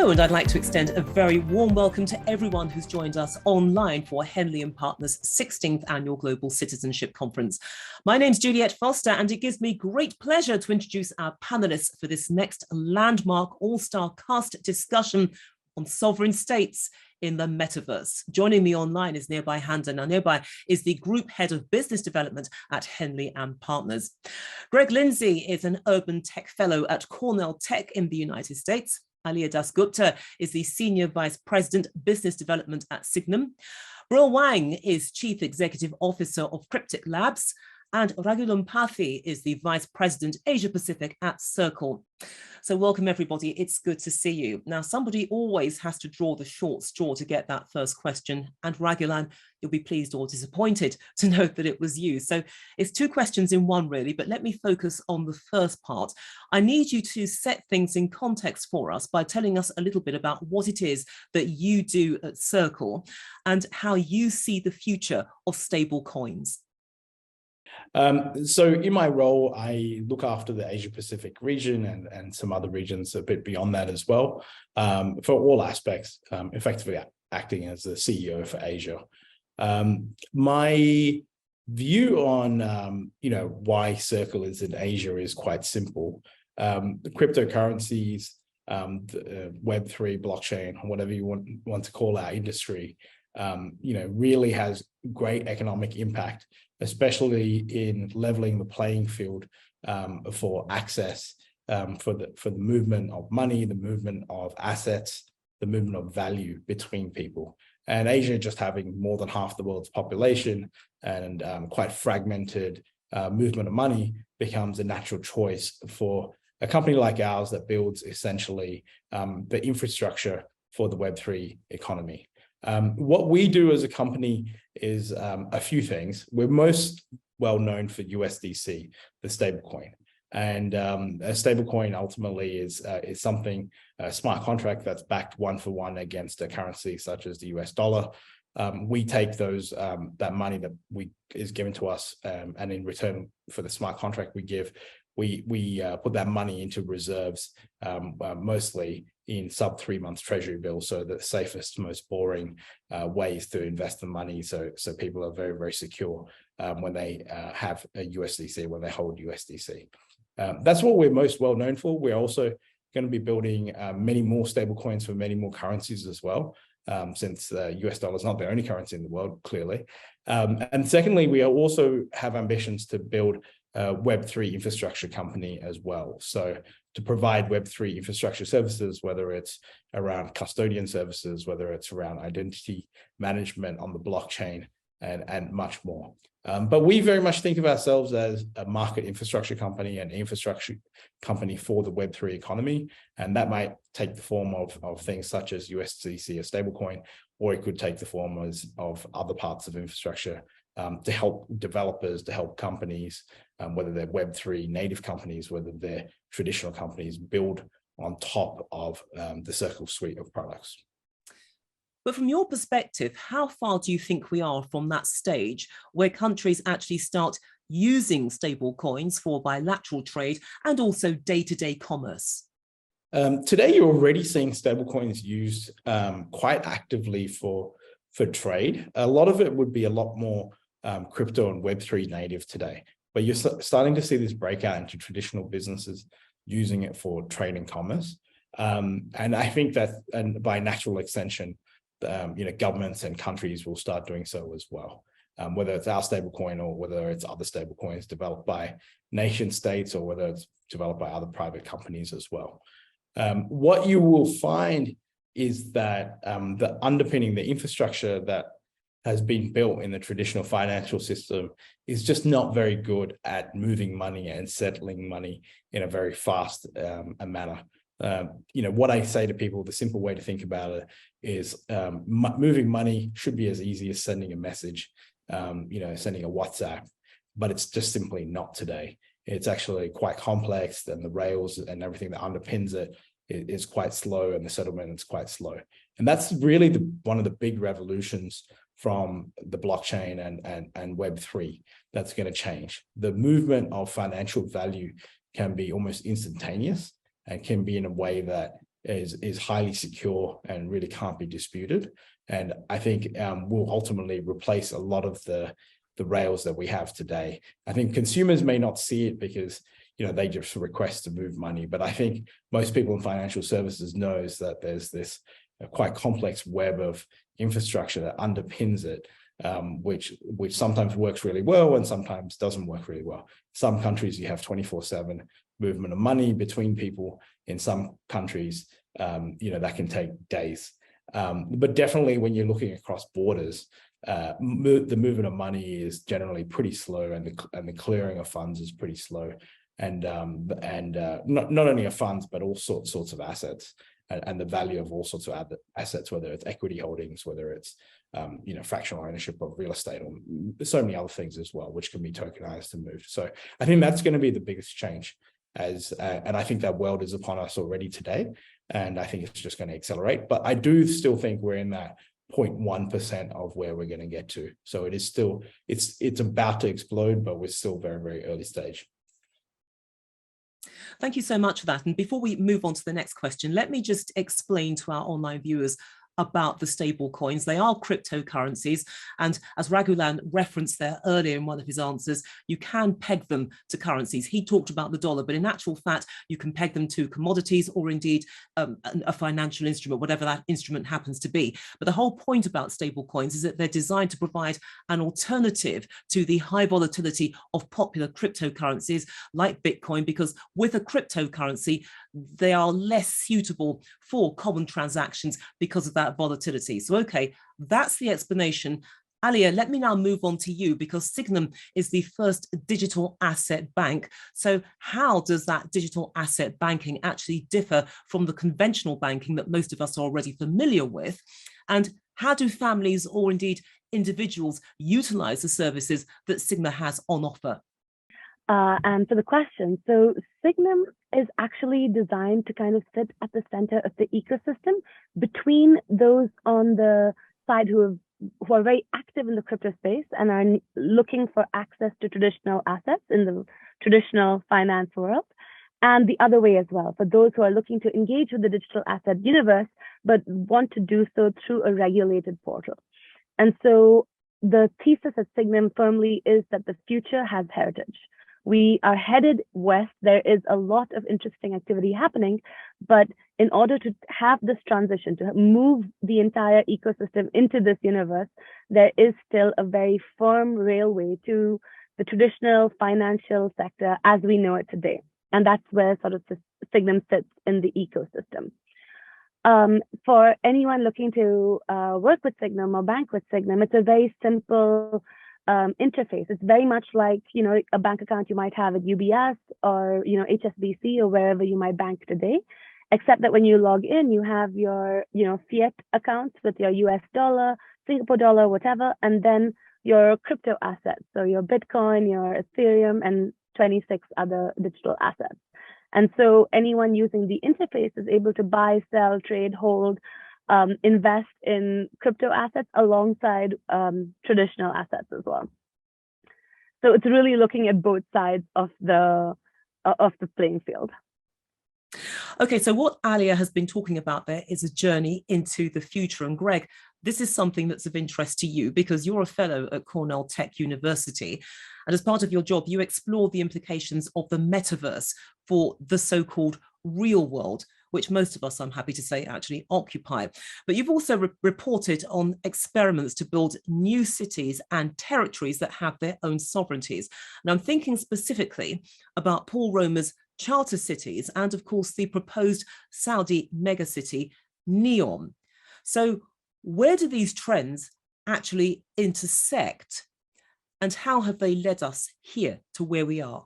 Hello, and I'd like to extend a very warm welcome to everyone who's joined us online for Henley and Partners' 16th Annual Global Citizenship Conference. My name's Juliet Foster, and it gives me great pleasure to introduce our panelists for this next landmark all-star cast discussion on sovereign states in the Metaverse. Joining me online is Nirbhay Handa. Now, Nirbhay is the Group Head of Business Development at Henley and Partners. Lindsay is an Urban Tech Fellow at Cornell Tech in the United States. Aliya Gupta is the Senior Vice President, Business Development at Sygnum. Bril Wang is Chief Executive Officer of Cryptic Labs. And Raagulan Pathy is the Vice President, Asia Pacific at Circle. So welcome everybody, it's good to see you. Now, somebody always has to draw the short straw to get that first question, and Raagulan, you'll be pleased or disappointed to note that it was you. So it's two questions in one really, but let me focus on the first part. I need you to set things in context for us by telling us a little bit about what it is that you do at Circle and how you see the future of stable coins. So in my role, I look after the Asia Pacific region and some other regions a bit beyond that as well, for all aspects, effectively acting as the CEO for Asia. My view on why Circle is in Asia is quite simple. The cryptocurrencies, the Web3, blockchain, whatever you want to call our industry, really has great economic impact, especially in leveling the playing field for access, for the movement of money, the movement of assets, the movement of value between people. And Asia just having more than half the world's population and quite fragmented movement of money becomes a natural choice for a company like ours that builds essentially the infrastructure for the Web3 economy. What we do as a company is a few things. We're most well known for USDC, the stablecoin. And a stablecoin ultimately is something, a smart contract that's backed one for one against a currency such as the US dollar. We take that money that is given to us, and in return for the smart contract we put that money into reserves, mostly in sub 3 months treasury bills, so the safest, most boring ways to invest the money, so people are very, very secure when they have a USDC, when they hold USDC. That's what we're most well known for. We're also going to be building many more stable coins for many more currencies as well, since the US dollar is not the only currency in the world, clearly. And secondly, we also have ambitions to build a Web3 infrastructure company as well. So to provide Web3 infrastructure services, whether it's around custodian services, whether it's around identity management on the blockchain, and much more. But we very much think of ourselves as a market infrastructure company, an infrastructure company for the Web3 economy. And that might take the form of things such as USDC, a stablecoin, or it could take the form of other parts of infrastructure to help developers, to help companies, whether they're Web3 native companies, whether they're traditional companies, build on top of the Circle suite of products. But from your perspective, how far do you think we are from that stage where countries actually start using stable coins for bilateral trade and also day-to-day commerce? Today, you're already seeing stablecoins used quite actively for trade. A lot of it would be a lot more crypto and Web3 native today, but you're starting to see this breakout into traditional businesses using it for trade and commerce. And I think that, and by natural extension, governments and countries will start doing so as well, whether it's our stablecoin or whether it's other stablecoins developed by nation states or whether it's developed by other private companies as well. What you will find is that the underpinning, the infrastructure that has been built in the traditional financial system is just not very good at moving money and settling money in a very fast manner. What I say to people, the simple way to think about it is moving money should be as easy as sending a message, sending a WhatsApp, but it's just simply not today. It's actually quite complex, and the rails and everything that underpins it is quite slow, and the settlement is quite slow. And that's really one of the big revolutions from the blockchain and Web3 that's going to change. The movement of financial value can be almost instantaneous and can be in a way that is highly secure and really can't be disputed. And I think will ultimately replace a lot of the rails that we have today. I think consumers may not see it because they just request to move money, but I think most people in financial services knows that there's this quite complex web of infrastructure that underpins it, which sometimes works really well and sometimes doesn't work really well. Some countries you have 24/7 movement of money between people. In some countries, that can take days. But definitely when you're looking across borders, the movement of money is generally pretty slow, and the clearing of funds is pretty slow, and not only of funds but all sorts of assets, and the value of all sorts of assets, whether it's equity holdings, whether it's fractional ownership of real estate, or so many other things as well, which can be tokenized and moved. So I think that's going to be the biggest change, and I think that world is upon us already today, and I think it's just going to accelerate. But I do still think we're in that 0.1% of where we're going to get to. So it is still, it's about to explode, but we're still very, very early stage. Thank you so much for that. And before we move on to the next question, let me just explain to our online viewers about the stable coins. They are cryptocurrencies, and as Raagulan referenced there earlier in one of his answers, you can peg them to currencies. He talked about the dollar, but in actual fact you can peg them to commodities, or indeed a financial instrument, whatever that instrument happens to be. But the whole point about stable coins is that they're designed to provide an alternative to the high volatility of popular cryptocurrencies like Bitcoin, because with a cryptocurrency they are less suitable for common transactions because of that volatility. So, okay, that's the explanation. Aliya, let me now move on to you, because Sygnum is the first digital asset bank. So how does that digital asset banking actually differ from the conventional banking that most of us are already familiar with? And how do families, or indeed individuals, utilize the services that Sygnum has on offer? And for the question, so Sygnum is actually designed to kind of sit at the center of the ecosystem between those on the side who are very active in the crypto space and are looking for access to traditional assets in the traditional finance world, and the other way as well, for those who are looking to engage with the digital asset universe, but want to do so through a regulated portal. And so the thesis at Sygnum firmly is that the future has heritage. We are headed west. There is a lot of interesting activity happening, but in order to have this transition, to move the entire ecosystem into this universe, there is still a very firm railway to the traditional financial sector as we know it today. And that's where sort of Sygnum sits in the ecosystem. For anyone looking to work with Sygnum or bank with Sygnum, it's a very simple interface. It's very much like, a bank account you might have at UBS or, HSBC or wherever you might bank today, except that when you log in, you have your, fiat accounts with your US dollar, Singapore dollar, whatever, and then your crypto assets. So your Bitcoin, your Ethereum, and 26 other digital assets. And so anyone using the interface is able to buy, sell, trade, hold, invest in crypto assets alongside traditional assets as well. So it's really looking at both sides of the playing field. Okay, so what Aliya has been talking about there is a journey into the future. And Greg, this is something that's of interest to you because you're a fellow at Cornell Tech University. And as part of your job, you explore the implications of the metaverse for the so-called real world, which most of us, I'm happy to say, actually occupy. But you've also reported on experiments to build new cities and territories that have their own sovereignties. And I'm thinking specifically about Paul Romer's charter cities and, of course, the proposed Saudi megacity, Neom. So where do these trends actually intersect? And how have they led us here to where we are?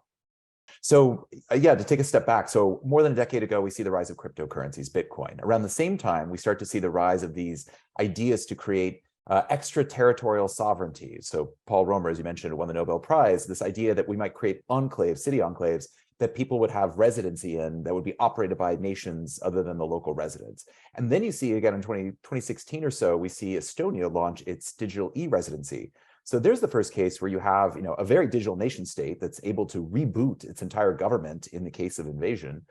So yeah, to take a step back, so more than a decade ago, we see the rise of cryptocurrencies, Bitcoin. Around the same time, we start to see the rise of these ideas to create extraterritorial sovereignty. So Paul Romer, as you mentioned, won the Nobel Prize, this idea that we might create enclaves, city enclaves, that people would have residency in that would be operated by nations other than the local residents. And then you see again in 2016 or so, we see Estonia launch its digital e-residency. So there's the first case where you have, a very digital nation state that's able to reboot its entire government in the case of invasion,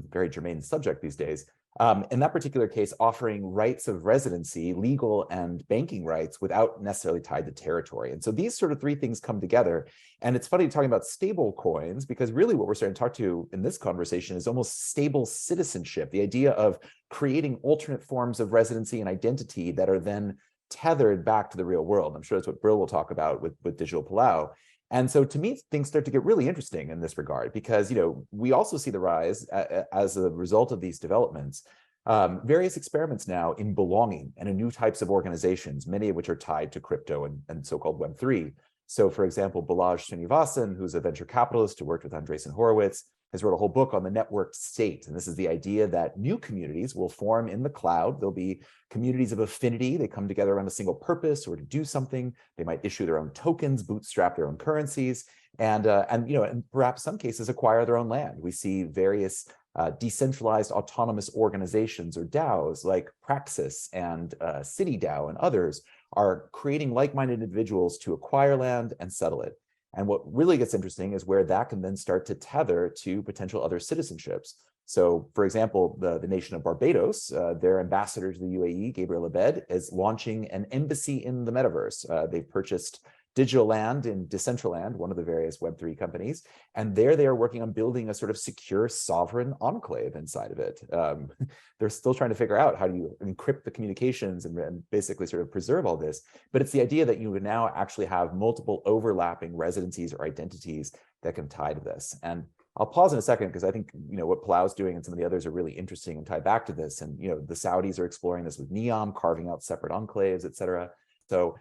very germane subject these days, In that particular case, offering rights of residency, legal and banking rights without necessarily tied to territory. And so these sort of three things come together. And it's funny talking about stable coins, because really what we're starting to talk to in this conversation is almost stable citizenship, the idea of creating alternate forms of residency and identity that are then tethered back to the real world. I'm sure that's what Bril will talk about with Digital Palau. And so to me, things start to get really interesting in this regard, because, we also see the rise as a result of these developments, various experiments now in belonging and in new types of organizations, many of which are tied to crypto and so-called Web3. So for example, Balaj Srinivasan, who's a venture capitalist who worked with Andreessen Horowitz, has wrote a whole book on the networked state. And this is the idea that new communities will form in the cloud. There'll be communities of affinity. They come together around a single purpose or to do something. They might issue their own tokens, bootstrap their own currencies, and perhaps some cases acquire their own land. We see various decentralized autonomous organizations or DAOs like Praxis and CityDAO and others are creating like-minded individuals to acquire land and settle it. And what really gets interesting is where that can then start to tether to potential other citizenships. So, for example, the nation of Barbados, their ambassador to the UAE, Gabriel Abed, is launching an embassy in the metaverse. They've purchased digital land in Decentraland, one of the various Web3 companies, and there they are working on building a sort of secure sovereign enclave inside of it. They're still trying to figure out how do you encrypt the communications and basically sort of preserve all this. But it's the idea that you would now actually have multiple overlapping residencies or identities that can tie to this. And I'll pause in a second because I think what Palau's doing and some of the others are really interesting and tie back to this. And the Saudis are exploring this with NEOM, carving out separate enclaves, et cetera. So,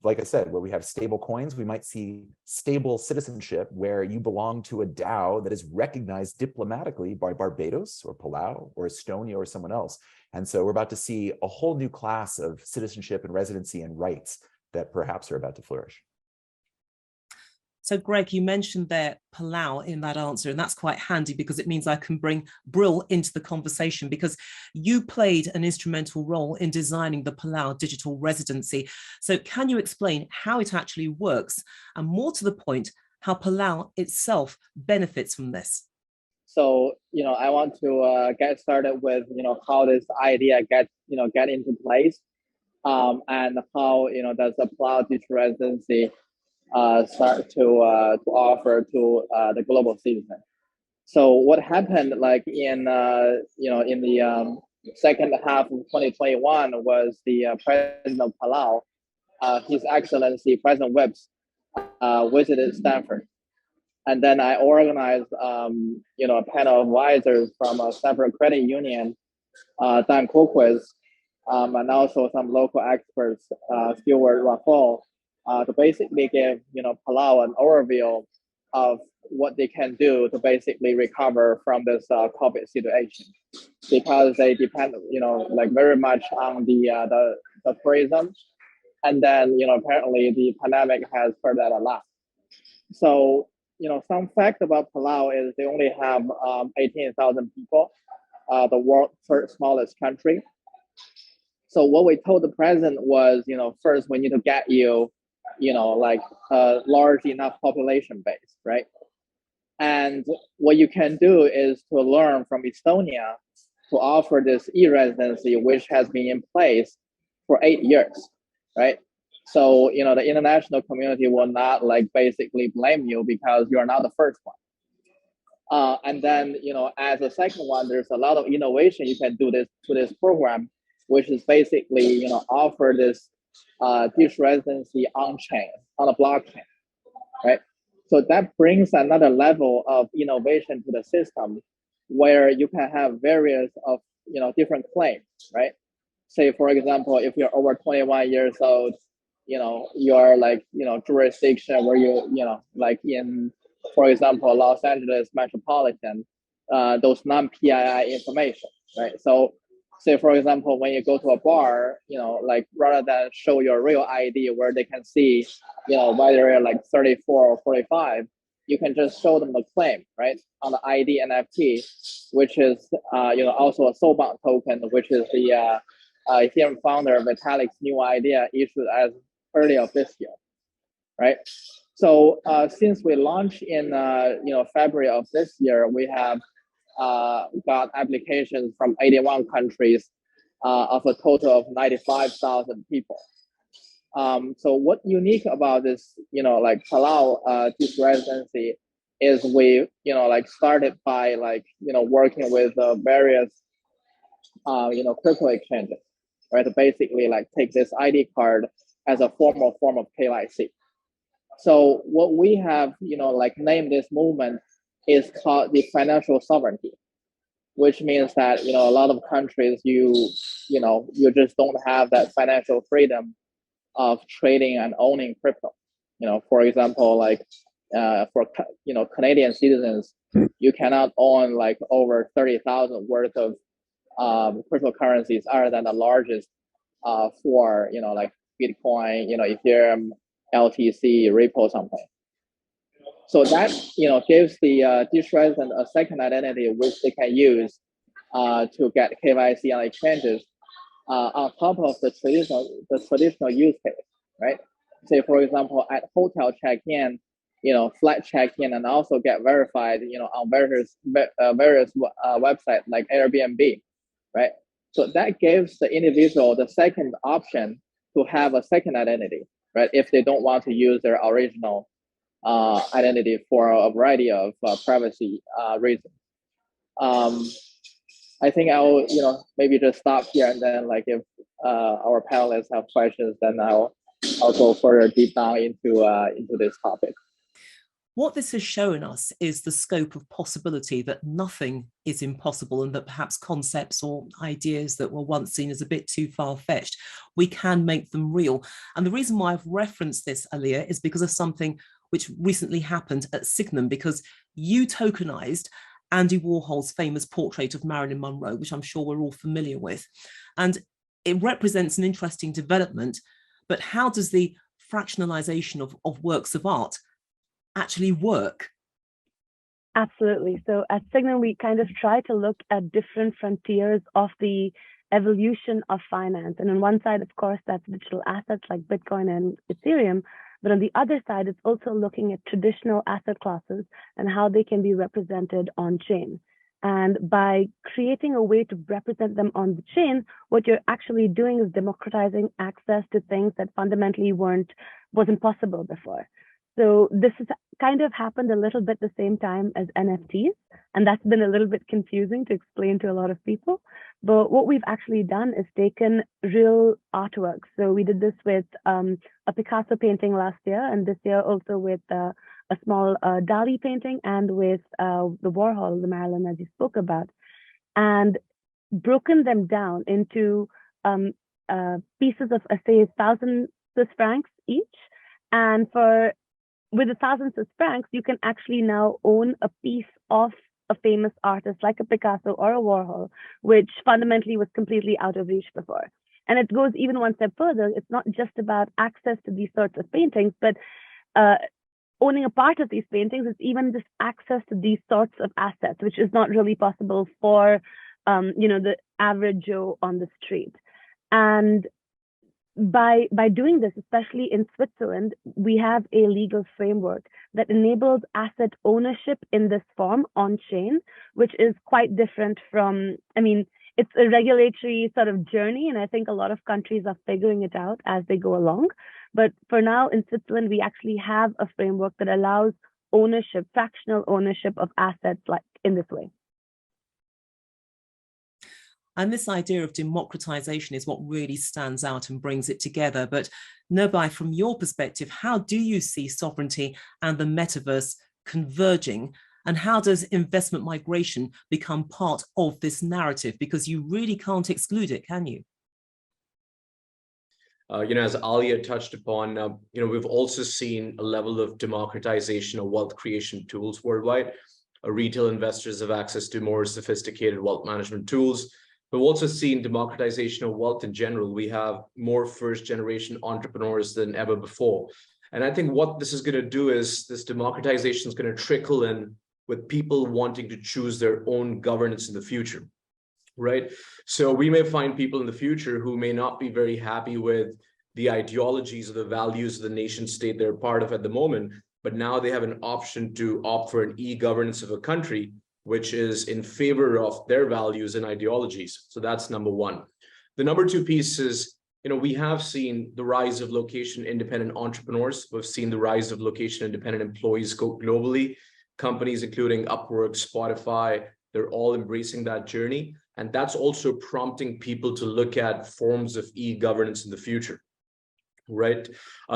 like I said, where we have stable coins, we might see stable citizenship where you belong to a DAO that is recognized diplomatically by Barbados or Palau or Estonia or someone else. And so we're about to see a whole new class of citizenship and residency and rights that perhaps are about to flourish. So Greg, you mentioned there Palau in that answer, and that's quite handy because it means I can bring Bril into the conversation, because you played an instrumental role in designing the Palau digital residency. So can you explain how it actually works, and more to the point, how Palau itself benefits from this? So, I want to get started with, how this idea get into place, and how, does the Palau digital residency start to offer to the global citizen. So what happened, like in the second half of 2021, was the president of Palau, His Excellency President Whips, visited Stanford, and then I organized a panel of advisors from a separate credit union, Dan Coquiz, and also some local experts, Stuart Raffol, to basically give Palau an overview of what they can do to basically recover from this COVID situation, because they depend very much on the tourism, and then apparently the pandemic has hurt that a lot. So some fact about Palau is they only have 18,000 people, the world's third smallest country. So what we told the president was, first we need to get a large enough population base, right? And what you can do is to learn from Estonia to offer this e-residency, which has been in place for 8 years, right? So, the international community will not basically blame you because you're not the first one. And then, as a second one, there's a lot of innovation you can do to this program, which is basically, offer this digital residency on-chain, on a blockchain, right? So that brings another level of innovation to the system, where you can have various of different claims, right? Say, for example, if you're over 21 years old, you're jurisdiction where in, for example, Los Angeles metropolitan, those non-PII information, right? So say, for example, when you go to a bar, rather than show your real ID where they can see, whether you're 34 or 45, you can just show them the claim, right, on the ID NFT, which is, also a soulbound token, which is the Ethereum founder Vitalik's new idea issued as early of this year, right? So since we launched in February of this year, we have got applications from 81 countries of a total of 95,000 people. So what unique about this, like Palau digital residency is we, started by working with various, crypto exchanges, right? Basically take this ID card as a formal form of KYC. So what we have, named this movement is called the financial sovereignty, which means that, a lot of countries, you just don't have that financial freedom of trading and owning crypto. For example, for Canadian citizens, you cannot own over 30,000 worth of cryptocurrencies other than the largest for Bitcoin, Ethereum, LTC, Ripple, something. So that gives the digital resident a second identity which they can use to get KYC on exchanges on top of the traditional use case, right? Say for example, at hotel check-in, flight check-in, and also get verified, on various websites like Airbnb, right? So that gives the individual the second option to have a second identity, right? If they don't want to use their original identity for a variety of privacy reasons. I think I'll, maybe just stop here, and then if our panelists have questions, then I'll go further deep down into this topic. What this has shown us is the scope of possibility, that nothing is impossible, and that perhaps concepts or ideas that were once seen as a bit too far-fetched, we can make them real. And the reason why I've referenced this, Aliya, is because of something which recently happened at Sygnum, because you tokenized Andy Warhol's famous portrait of Marilyn Monroe, which I'm sure we're all familiar with. And it represents an interesting development, but how does the fractionalization of works of art actually work? Absolutely. So at Sygnum, we kind of try to look at different frontiers of the evolution of finance. And on one side, of course, that's digital assets like Bitcoin and Ethereum. But on the other side, it's also looking at traditional asset classes and how they can be represented on chain. And by creating a way to represent them on the chain, what you're actually doing is democratizing access to things that fundamentally wasn't possible before. So this has kind of happened a little bit the same time as NFTs, and that's been a little bit confusing to explain to a lot of people. But what we've actually done is taken real artworks. So we did this with a Picasso painting last year, and this year also with a small Dali painting, and with the Warhol, the Marilyn, as you spoke about, and broken them down into pieces of, say, 1,000 Swiss francs each. And with 1,000 Swiss francs, you can actually now own a piece of a famous artist like a Picasso or a Warhol, which fundamentally was completely out of reach before. And it goes even one step further. It's not just about access to these sorts of paintings, but owning a part of these paintings is even just access to these sorts of assets, which is not really possible for the average Joe on the street. And by doing this, especially in Switzerland, we have a legal framework that enables asset ownership in this form on chain, which is quite different from, it's a regulatory sort of journey, and I think a lot of countries are figuring it out as they go along. But for now, in Switzerland, we actually have a framework that allows ownership, fractional ownership of assets like in this way. And this idea of democratization is what really stands out and brings it together. But Nirbhay, from your perspective, how do you see sovereignty and the metaverse converging? And how does investment migration become part of this narrative? Because you really can't exclude it, can you? As Aliya touched upon, we've also seen a level of democratization of wealth creation tools worldwide. Retail investors have access to more sophisticated wealth management tools. We've also seen democratization of wealth in general. We have more first-generation entrepreneurs than ever before. And I think what this is going to do is this democratization is going to trickle in with people wanting to choose their own governance in the future, right? So we may find people in the future who may not be very happy with the ideologies or the values of the nation state they're part of at the moment, but now they have an option to opt for an e-governance of a country which is in favor of their values and ideologies. So that's number one. The number two piece is, we have seen the rise of location-independent entrepreneurs. We've seen the rise of location-independent employees go globally. Companies including Upwork, Spotify, they're all embracing that journey. And that's also prompting people to look at forms of e-governance in the future, right?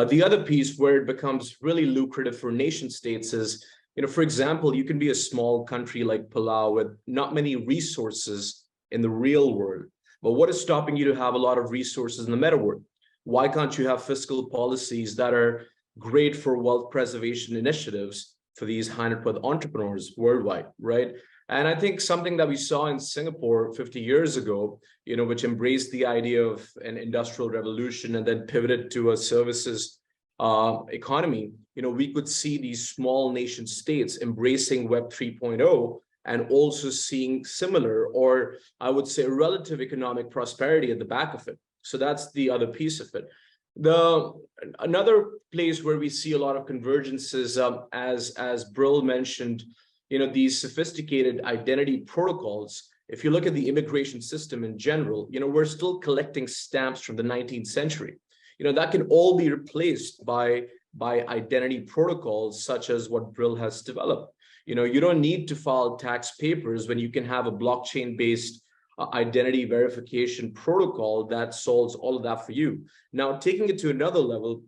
The other piece where it becomes really lucrative for nation states is, for example, you can be a small country like Palau with not many resources in the real world. But what is stopping you to have a lot of resources in the meta world? Why can't you have fiscal policies that are great for wealth preservation initiatives for these high-net-worth entrepreneurs worldwide, right? And I think something that we saw in Singapore 50 years ago, which embraced the idea of an industrial revolution and then pivoted to a services economy, we could see these small nation states embracing Web 3.0 and also seeing similar, or I would say relative economic prosperity at the back of it. So that's the other piece of it. Another place where we see a lot of convergences, as Bril mentioned, these sophisticated identity protocols. If you look at the immigration system in general, we're still collecting stamps from the 19th century. That can all be replaced by identity protocols such as what Bril has developed. You don't need to file tax papers when you can have a blockchain-based identity verification protocol that solves all of that for you. Now, taking it to another level,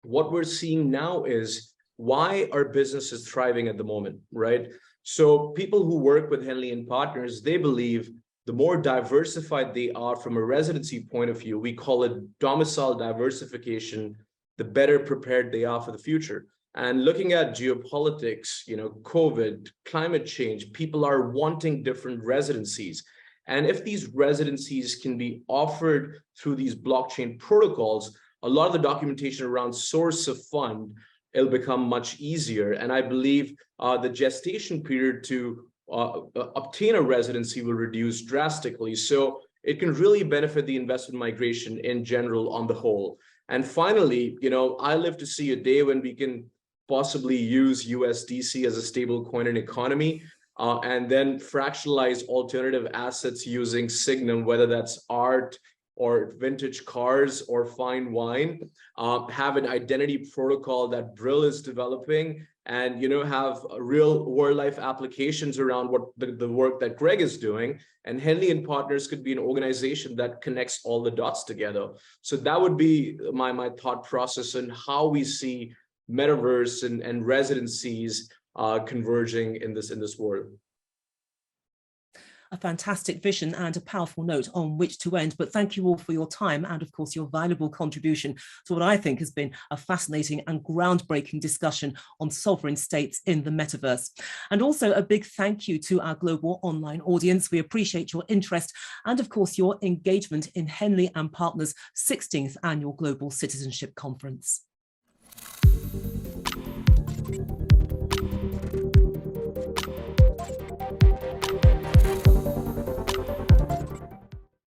what we're seeing now is, why are businesses thriving at the moment, right? So people who work with Henley and Partners, they believe the more diversified they are from a residency point of view, we call it domicile diversification, the better prepared they are for the future. And looking at geopolitics, COVID, climate change, people are wanting different residencies. And if these residencies can be offered through these blockchain protocols, a lot of the documentation around source of fund, it'll become much easier. And I believe the gestation period to obtain a residency will reduce drastically. So it can really benefit the investment migration in general on the whole. And finally, I live to see a day when we can possibly use USDC as a stable coin in economy, and then fractionalize alternative assets using Sygnum, whether that's art or vintage cars or fine wine, have an identity protocol that Bril is developing, and have real world life applications around what the work that Greg is doing. And Henley and Partners could be an organization that connects all the dots together. So that would be my thought process on how we see Metaverse and residencies converging in this world. A fantastic vision and a powerful note on which to end. But thank you all for your time and, of course, your valuable contribution to what I think has been a fascinating and groundbreaking discussion on sovereign states in the metaverse. And also a big thank you to our global online audience. We appreciate your interest and, of course, your engagement in Henley and Partners' 16th Annual Global Citizenship Conference.